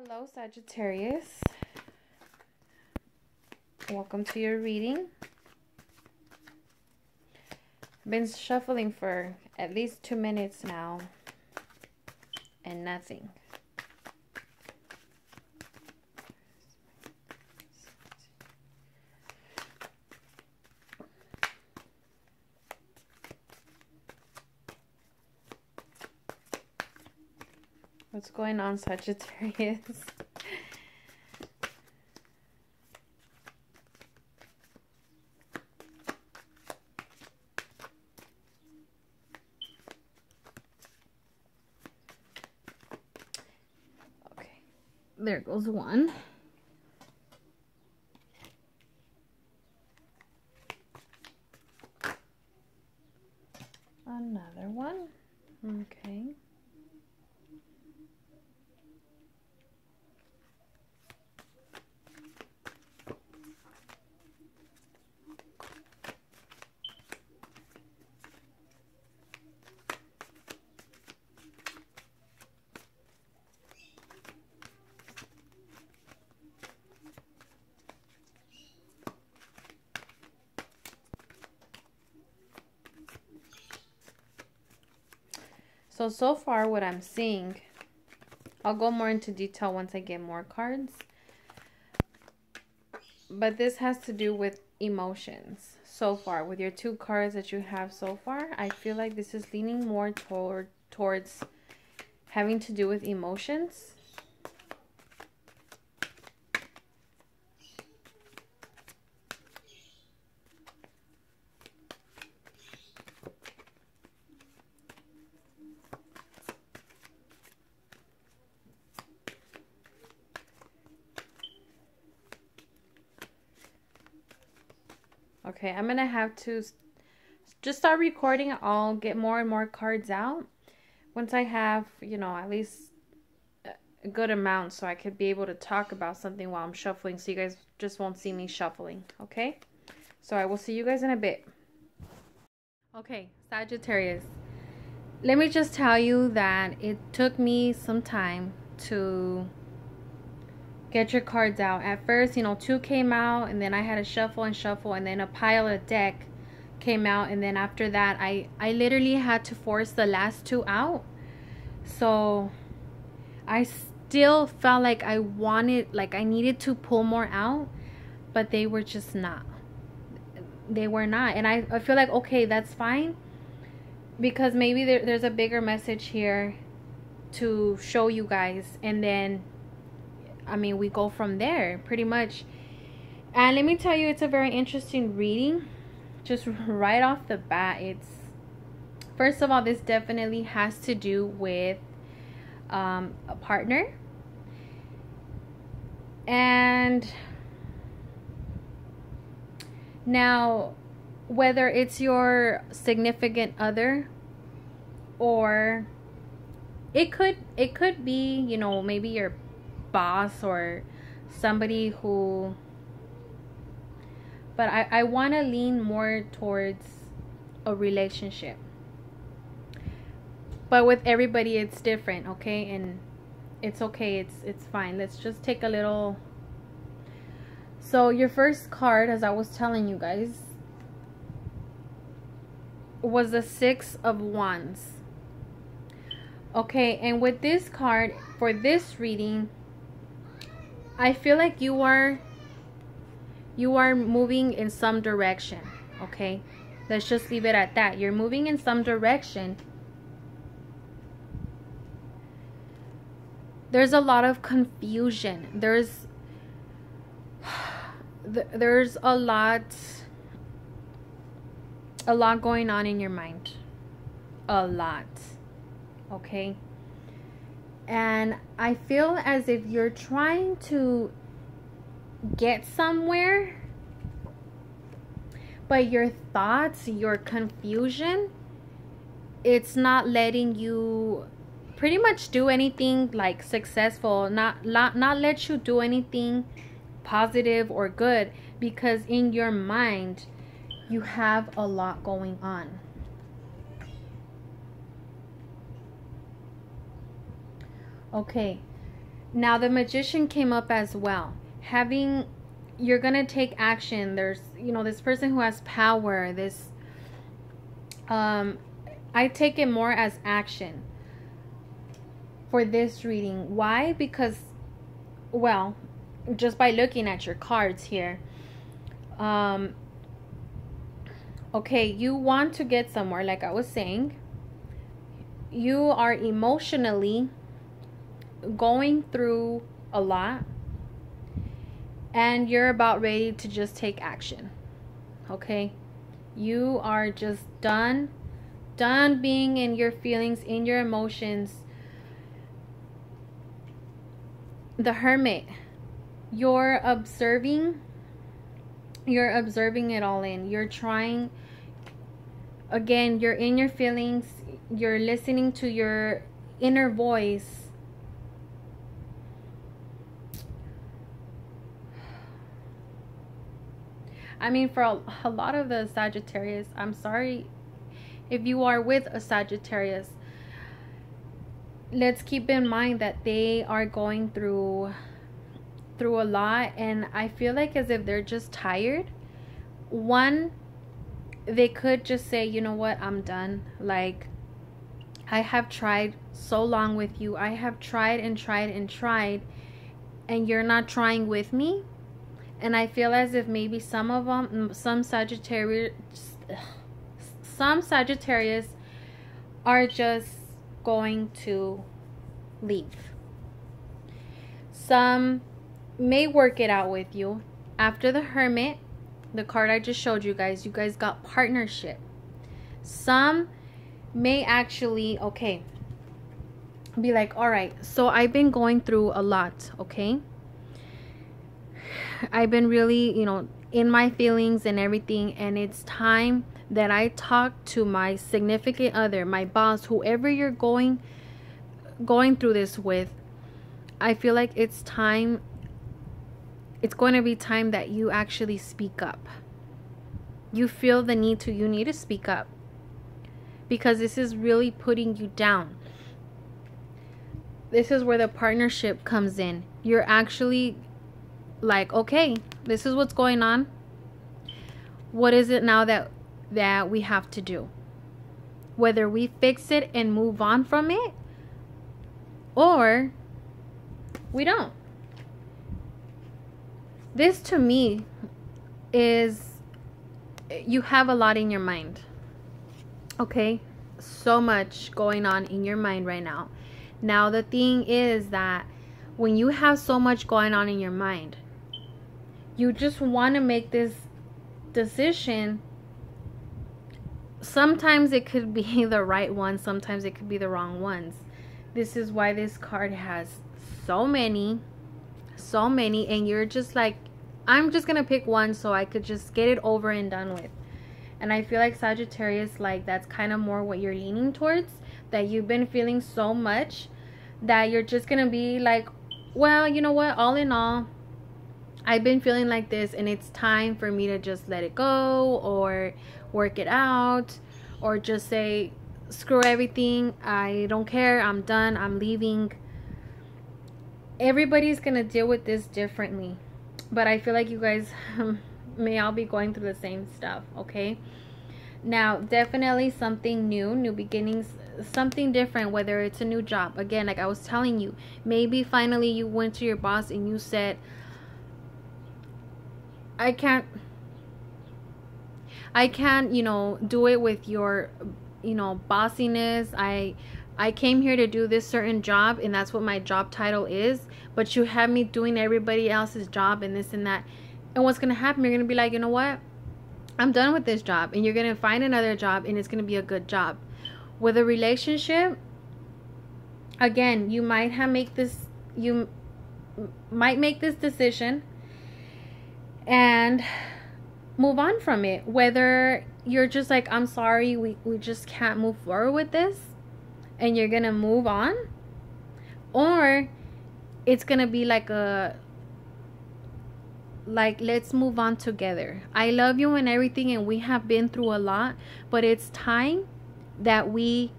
Hello, Sagittarius. Welcome to your reading. I've been shuffling for at least 2 minutes now and nothing. What's going on, Sagittarius? Okay, there goes one. Another one. Okay. So far what I'm seeing, I'll go more into detail once I get more cards, but this has to do with emotions. So far, with your 2 cards that you have so far, I feel like this is leaning more towards having to do with emotions. Okay, I'm gonna have to just start recording. I'll get more and more cards out once I have, you know, at least a good amount so I could be able to talk about something while I'm shuffling, so you guys just won't see me shuffling. Okay, so I will see you guys in a bit. Okay, Sagittarius, let me just tell you that it took me some time to get your cards out. At first, you know, 2 came out, and then I had to shuffle and shuffle, and then a pile of deck came out, and then after that I literally had to force the last 2 out. So I still felt like I needed to pull more out, but they were just not. They were not. And I feel like, okay, that's fine, because maybe there's a bigger message here to show you guys, and then I mean, we go from there pretty much. And let me tell you, it's a very interesting reading. Just right off the bat, first of all, this definitely has to do with a partner. And now, whether it's your significant other, or it could be, you know, maybe your boss or somebody who, but I want to lean more towards a relationship. But with everybody it's different, okay? And it's okay, it's fine. Let's just take a little. So your first card, as I was telling you guys, was the 6 of Wands. Okay, and with this card for this reading, I feel like you are moving in some direction, okay? Let's just leave it at that. You're moving in some direction. There's a lot of confusion. There's a lot going on in your mind. A lot. Okay? And I feel as if you're trying to get somewhere, but your thoughts, your confusion, it's not letting you pretty much do anything like successful, not let you do anything positive or good, because in your mind you have a lot going on. Okay, Now the Magician came up as well. You're gonna take action. There's, this person who has power. This, I take it more as action for this reading. Why? Because, well, just by looking at your cards here, okay, you want to get somewhere, like I was saying. You are emotionally going through a lot, and you're about ready to just take action. Okay, you are just done being in your feelings, in your emotions. The Hermit, you're observing it all in. You're trying, again, you're in your feelings, you're listening to your inner voice. I mean, for a lot of the Sagittarius, I'm sorry if you are with a Sagittarius, let's keep in mind that they are going through a lot, and I feel like as if they're just tired. One, they could just say, you know what, I'm done. Like, I have tried so long with you. I have tried and tried and tried, and you're not trying with me. And I feel as if maybe some Sagittarius are just going to leave. Some may work it out with you. After the Hermit, the card I just showed you guys got partnership. Some may actually, okay, be like, all right, so I've been going through a lot, okay? I've been really, in my feelings and everything, and it's time that I talk to my significant other, my boss, whoever you're going through this with. I feel like it's going to be time that you actually speak up. You feel the need to, you need to speak up, because this is really putting you down. This is where the partnership comes in. You're actually like, okay, this is what's going on. What is it now that we have to do? Whether we fix it and move on from it, or we don't. This to me is, you have a lot in your mind. Okay? So much going on in your mind right now. Now the thing is that when you have so much going on in your mind, you just want to make this decision. Sometimes it could be the right one, sometimes it could be the wrong ones. This is why this card has so many, and you're just like, I'm just gonna pick one so I could just get it over and done with. And I feel like Sagittarius, like, that's kind of more what you're leaning towards, that you've been feeling so much that you're just gonna be like, well, you know what, all in all, I've been feeling like this, and it's time for me to just let it go, or work it out, or just say, screw everything, I don't care, I'm done, I'm leaving. Everybody's gonna deal with this differently, but I feel like you guys may all be going through the same stuff. Okay, now definitely something new beginnings, something different, whether it's a new job. Again, like I was telling you, maybe finally you went to your boss and you said, I can't, do it with your, bossiness. I came here to do this certain job, and that's what my job title is, but you have me doing everybody else's job and this and that. And what's going to happen, you're going to be like, you know what? I'm done with this job, and you're going to find another job, and it's going to be a good job. With a relationship, again, you might make this decision and move on from it. Whether you're just like, I'm sorry, we just can't move forward with this, and you're gonna move on, or it's gonna be like let's move on together. I love you and everything, and we have been through a lot, but it's time that we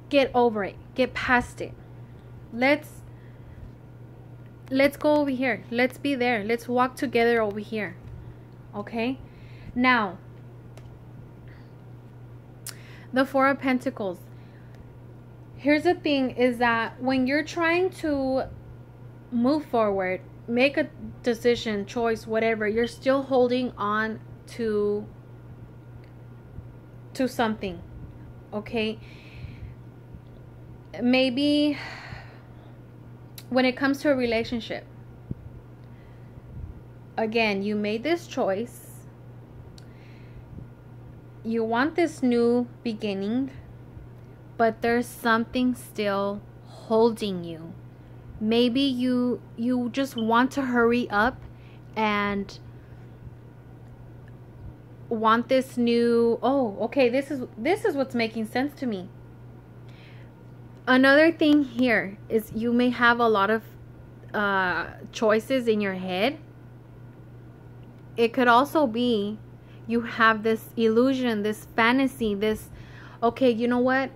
get over it, get past it. Let's let's go over here. Let's be there. Let's walk together over here. Okay? Now, the Four of Pentacles. Here's the thing, is that when you're trying to move forward, make a decision, choice, whatever, you're still holding on to something. Okay? Maybe when it comes to a relationship, again, you made this choice. You want this new beginning, but there's something still holding you. Maybe you just want to hurry up and want this new, oh, okay, this is what's making sense to me. Another thing here is you may have a lot of choices in your head. It could also be you have this illusion, this fantasy, this, okay, you know what?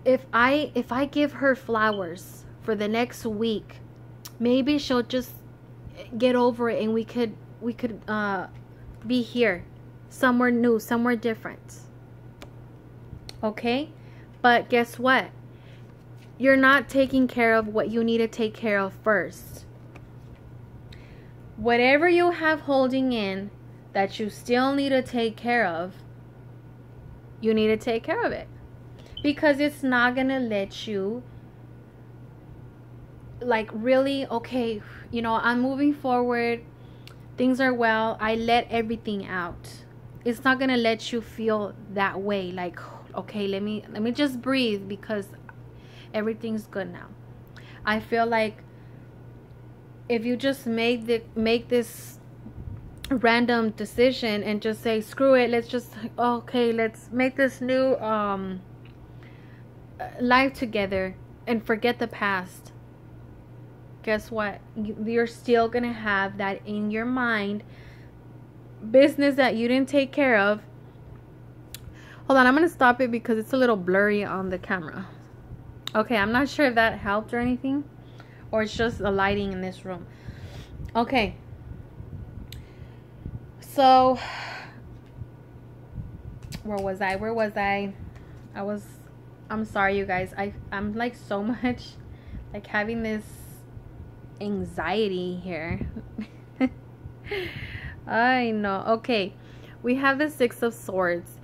If I give her flowers for the next week, maybe she'll just get over it, and we could be here, somewhere new, somewhere different. Okay? But guess what? You're not taking care of what you need to take care of first. Whatever you have holding in that you still need to take care of, you need to take care of it. Because it's not going to let you, like, really, okay, you know, I'm moving forward. Things are well. I let everything out. It's not going to let you feel that way. Like, okay, let me just breathe because everything's good now. I feel like if you just make this random decision and just say, screw it, let's just, okay, let's make this new life together and forget the past. Guess what? You're still gonna have that in your mind, business that you didn't take care of. Hold on, I'm gonna stop it because it's a little blurry on the camera. Okay, I'm not sure if that helped or anything, or it's just the lighting in this room. Okay, so where was I? I'm sorry, you guys. I'm like so much like having this anxiety here. I know. Okay, we have the Six of Swords.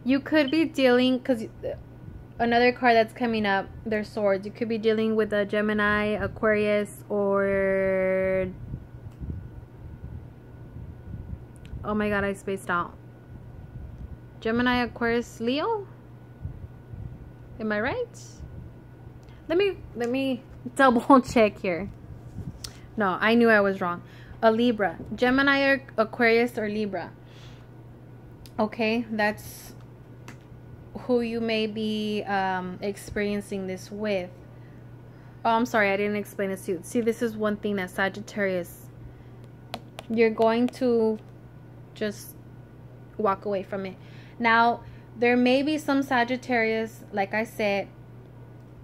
You could be dealing, because another card that's coming up, there's swords. You could be dealing with a Gemini, Aquarius, or, oh my god, I spaced out. Gemini, Aquarius, Leo? Am I right? Let me double check here. No, I knew I was wrong. A Libra. Gemini, or Aquarius, or Libra. Okay, that's who you may be experiencing this with. Oh, I'm sorry, I didn't explain this to you. See, this is one thing that Sagittarius, you're going to just walk away from it. Now, there may be some Sagittarius, like I said,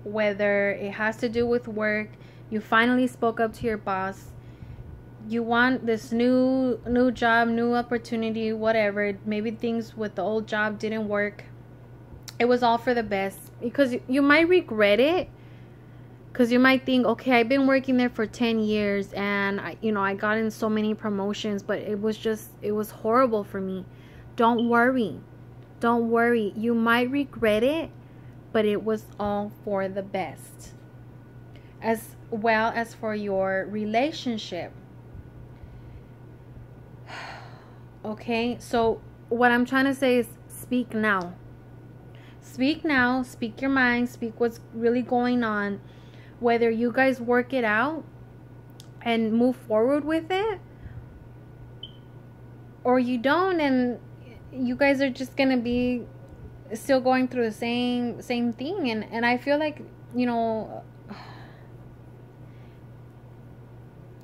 whether it has to do with work, you finally spoke up to your boss, you want this new job, new opportunity, whatever. Maybe things with the old job didn't work. It was all for the best, because you might regret it, because you might think, okay, I've been working there for 10 years and I got in so many promotions, but it was horrible for me. Don't worry. You might regret it, but it was all for the best. As well as for your relationship. Okay, so what I'm trying to say is speak now. Speak now, speak your mind, speak what's really going on. Whether you guys work it out and move forward with it, or you don't, and you guys are just gonna be still going through the same thing. And I feel like,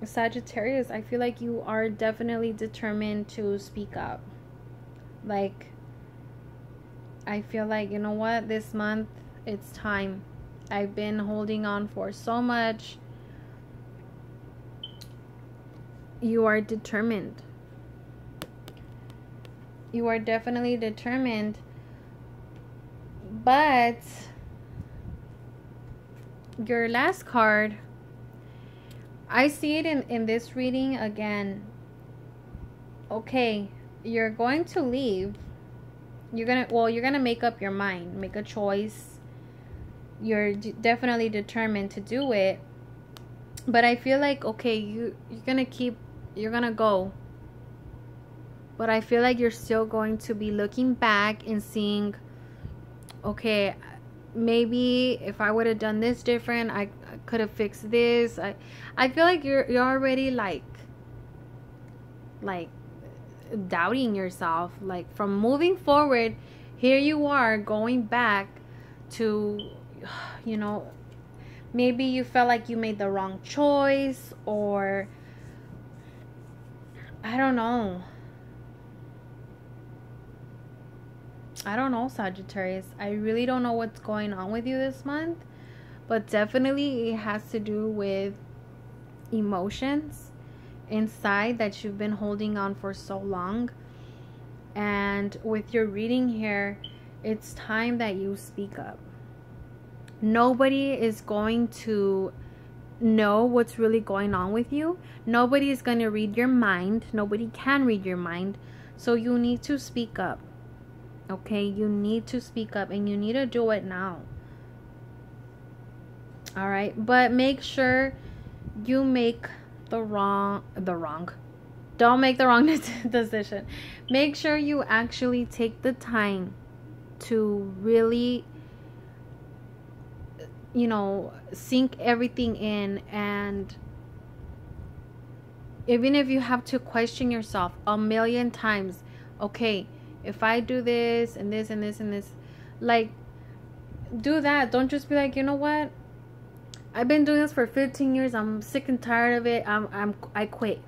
Sagittarius, I feel like you are definitely determined to speak up. Like, I feel like, you know what, this month it's time. I've been holding on for so much. you are determined. You are definitely determined. But your last card, I see it in this reading again. Okay, you're going to leave. You're gonna make up your mind, make a choice. You're definitely determined to do it. But I feel like, okay, you're gonna go. But I feel like you're still going to be looking back and seeing, okay, maybe if I would have done this different, I could have fixed this. I feel like you're already like doubting yourself. Like, from moving forward, here you are going back to, you know, maybe you felt like you made the wrong choice, or I don't know, Sagittarius. I really don't know what's going on with you this month, but definitely it has to do with emotions inside that you've been holding on for so long. And with your reading here, it's time that you speak up. Nobody is going to know what's really going on with you. Nobody is going to read your mind. Nobody can read your mind. So you need to speak up. Okay, you need to speak up, and you need to do it now. All right, but make sure you make don't make the wrong decision. Make sure you actually take the time to really, you know, sink everything in. And even if you have to question yourself a million times, okay, if I do this and this and this and this, like, do that. Don't just be like, you know what, I've been doing this for 15 years. I'm sick and tired of it. I quit.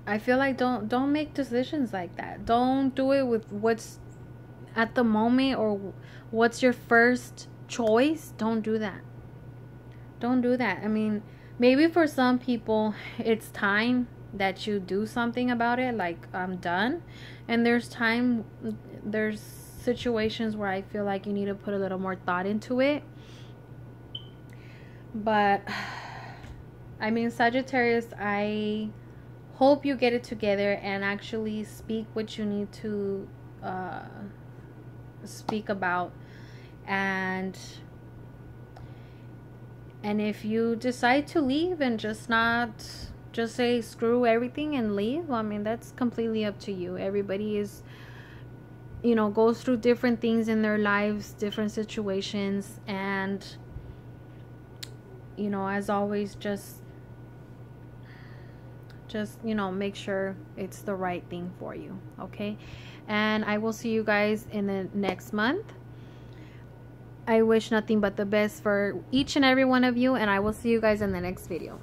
I feel like don't make decisions like that. Don't do it with what's at the moment or what's your first choice. Don't do that. Don't do that. I mean, maybe for some people it's time that you do something about it, like, I'm done. And there's situations where I feel like you need to put a little more thought into it. But I mean, Sagittarius, I hope you get it together and actually speak what you need to speak about. And if you decide to leave and just say screw everything and leave, I mean, that's completely up to you. Everybody is, you know, goes through different things in their lives, different situations, and, you know, as always, just you know, make sure it's the right thing for you. Okay, and I will see you guys in the next month. I wish nothing but the best for each and every one of you, and I will see you guys in the next video.